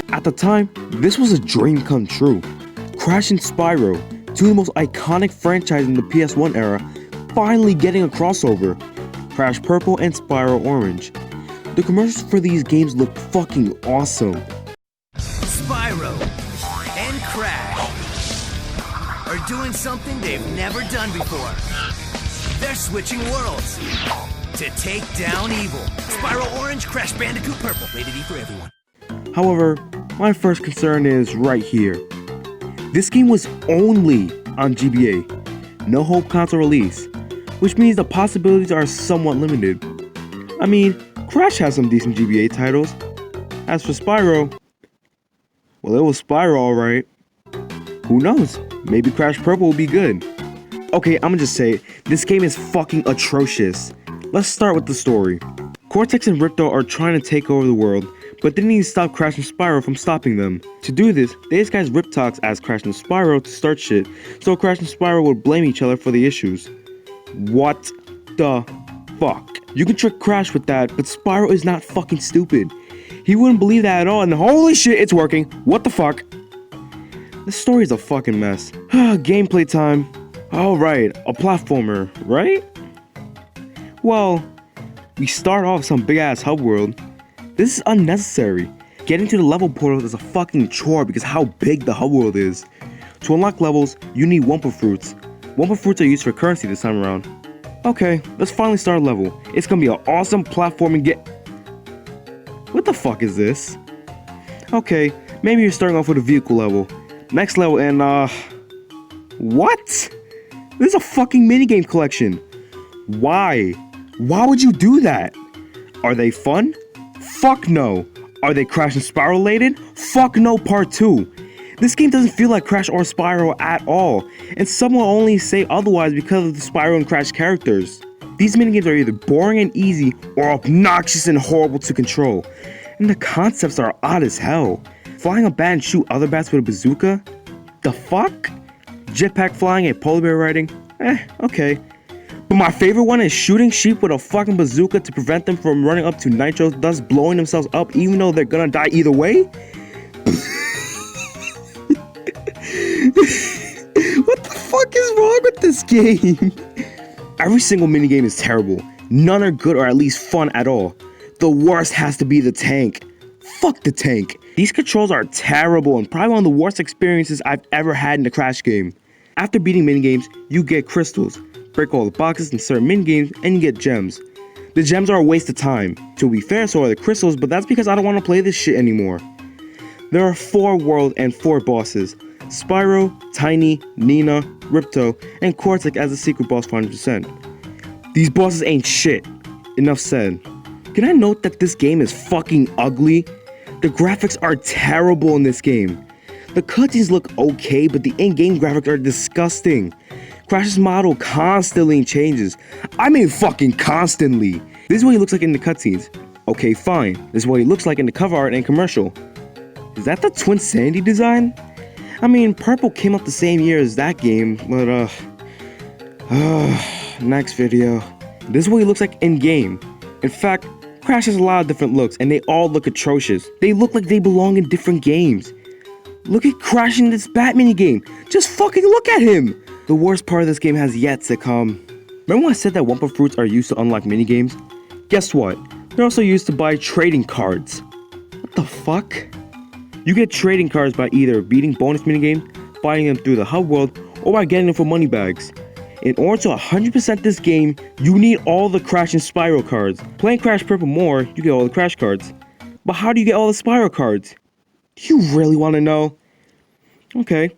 At the time, this was a dream come true. Crash and Spyro, two of the most iconic franchises in the PS1 era, finally getting a crossover. Crash Purple and Spyro Orange. The commercials for these games look fucking awesome. Spyro and Crash are doing something they've never done before. They're switching worlds to take down evil. Spyro Orange, Crash Bandicoot Purple. Rated E for everyone. However, my first concern is right here. This game was only on GBA, no home console release, which means the possibilities are somewhat limited. I mean, Crash has some decent GBA titles. As for Spyro, well, it was Spyro alright. Who knows, maybe Crash Purple will be good. Okay, I'ma just say it, this game is fucking atrocious. Let's start with the story. Cortex and Ripto are trying to take over the world, but they need to stop Crash and Spyro from stopping them. To do this, they disguise Riptox as Crash and Spyro to start shit, so Crash and Spyro would blame each other for the issues. What the fuck? You can trick Crash with that, but Spyro is not fucking stupid. He wouldn't believe that at all, and holy shit, it's working. What the fuck? This story is a fucking mess. Gameplay time. Alright, a platformer, right? Well, we start off some big ass hub world. This is unnecessary. Getting to the level portal is a fucking chore because how big the hub world is. To unlock levels, you need Wumpa Fruits. Wumpa Fruits are used for currency this time around. Okay, let's finally start a level. It's gonna be an awesome platforming What the fuck is this? Okay, maybe you're starting off with a vehicle level. Next level and what? This is a fucking minigame collection. Why? Why would you do that? Are they fun? Fuck no. Are they Crash and Spyro related? Fuck no part 2. This game doesn't feel like Crash or Spyro at all, and some will only say otherwise because of the Spyro and Crash characters. These minigames are either boring and easy, or obnoxious and horrible to control. And the concepts are odd as hell. Flying a bat and shoot other bats with a bazooka? The fuck? Jetpack flying and polar bear riding? Okay. But my favorite one is shooting sheep with a fucking bazooka to prevent them from running up to nitro, thus blowing themselves up even though they're gonna die either way? What the fuck is wrong with this game? Every single minigame is terrible. None are good or at least fun at all. The worst has to be the tank. Fuck the tank. These controls are terrible and probably one of the worst experiences I've ever had in a Crash game. After beating minigames, you get crystals. Break all the boxes in certain minigames and you get gems. The gems are a waste of time. To be fair, so are the crystals, but that's because I don't want to play this shit anymore. There are 4 worlds and 4 bosses. Spyro, Tiny, Nina, Ripto, and Cortex as a secret boss for 100%. These bosses ain't shit. Enough said. Can I note that this game is fucking ugly? The graphics are terrible in this game. The cutscenes look okay, but the in-game graphics are disgusting. Crash's model constantly changes. I mean fucking constantly. This is what he looks like in the cutscenes. Okay, fine. This is what he looks like in the cover art and commercial. Is that the Twinsanity design? I mean, Purple came out the same year as that game, but next video. This is what he looks like in-game. In fact, Crash has a lot of different looks, and they all look atrocious. They look like they belong in different games. Look at Crash in this Bat minigame. Just fucking look at him! The worst part of this game has yet to come. Remember when I said that Wumpa Fruits are used to unlock minigames? Guess what? They're also used to buy trading cards. What the fuck? You get trading cards by either beating bonus minigames, fighting them through the hub world, or by getting them for money bags. In order to 100% this game, you need all the Crash and Spyro cards. Playing Crash Purple more, you get all the Crash cards. But how do you get all the Spyro cards? Do you really want to know? Okay.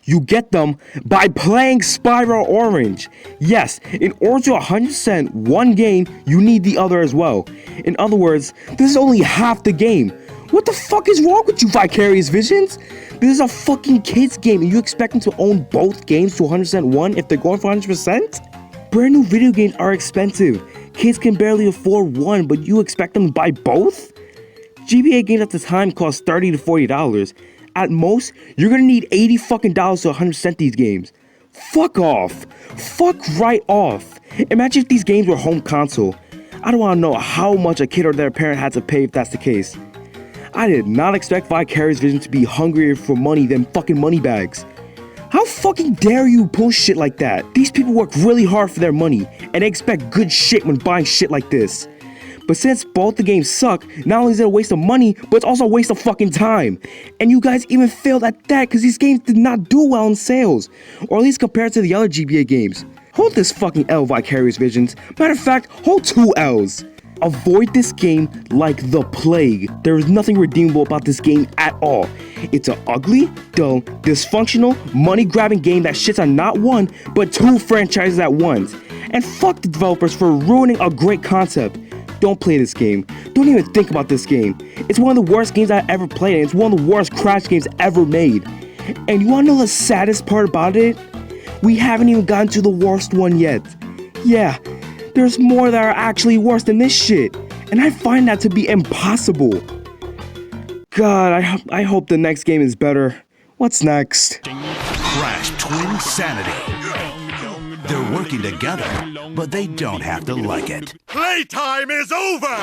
You get them by playing Spyro Orange. Yes, in order to 100% one game, you need the other as well. In other words, this is only half the game. What the fuck is wrong with you, Vicarious Visions? This is a fucking kids game and you expect them to own both games to 100% one if they're going for 100%? Brand new video games are expensive. Kids can barely afford one, but you expect them to buy both? GBA games at the time cost $30 to $40. At most, you're gonna need $80 fucking dollars to 100% these games. Fuck off. Fuck right off. Imagine if these games were home console. I don't want to know how much a kid or their parent had to pay if that's the case. I did not expect Vicarious Vision to be hungrier for money than fucking moneybags. How fucking dare you pull shit like that? These people work really hard for their money, and they expect good shit when buying shit like this. But since both the games suck, not only is it a waste of money, but it's also a waste of fucking time. And you guys even failed at that because these games did not do well in sales, or at least compared to the other GBA games. Hold this fucking L, Vicarious Visions. Matter of fact, hold 2 L's. Avoid this game like the plague. There is nothing redeemable about this game at all. It's an ugly, dull, dysfunctional, money-grabbing game that shits on not one, but 2 franchises at once. And fuck the developers for ruining a great concept. Don't play this game. Don't even think about this game. It's one of the worst games I ever played, and it's one of the worst Crash games ever made. And you wanna know the saddest part about it? We haven't even gotten to the worst one yet. Yeah, there's more that are actually worse than this shit, and I find that to be impossible. God, I hope the next game is better. What's next? Crash Twinsanity. They're working together, but they don't have to like it. Playtime is over!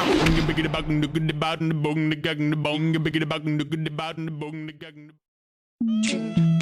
Ching.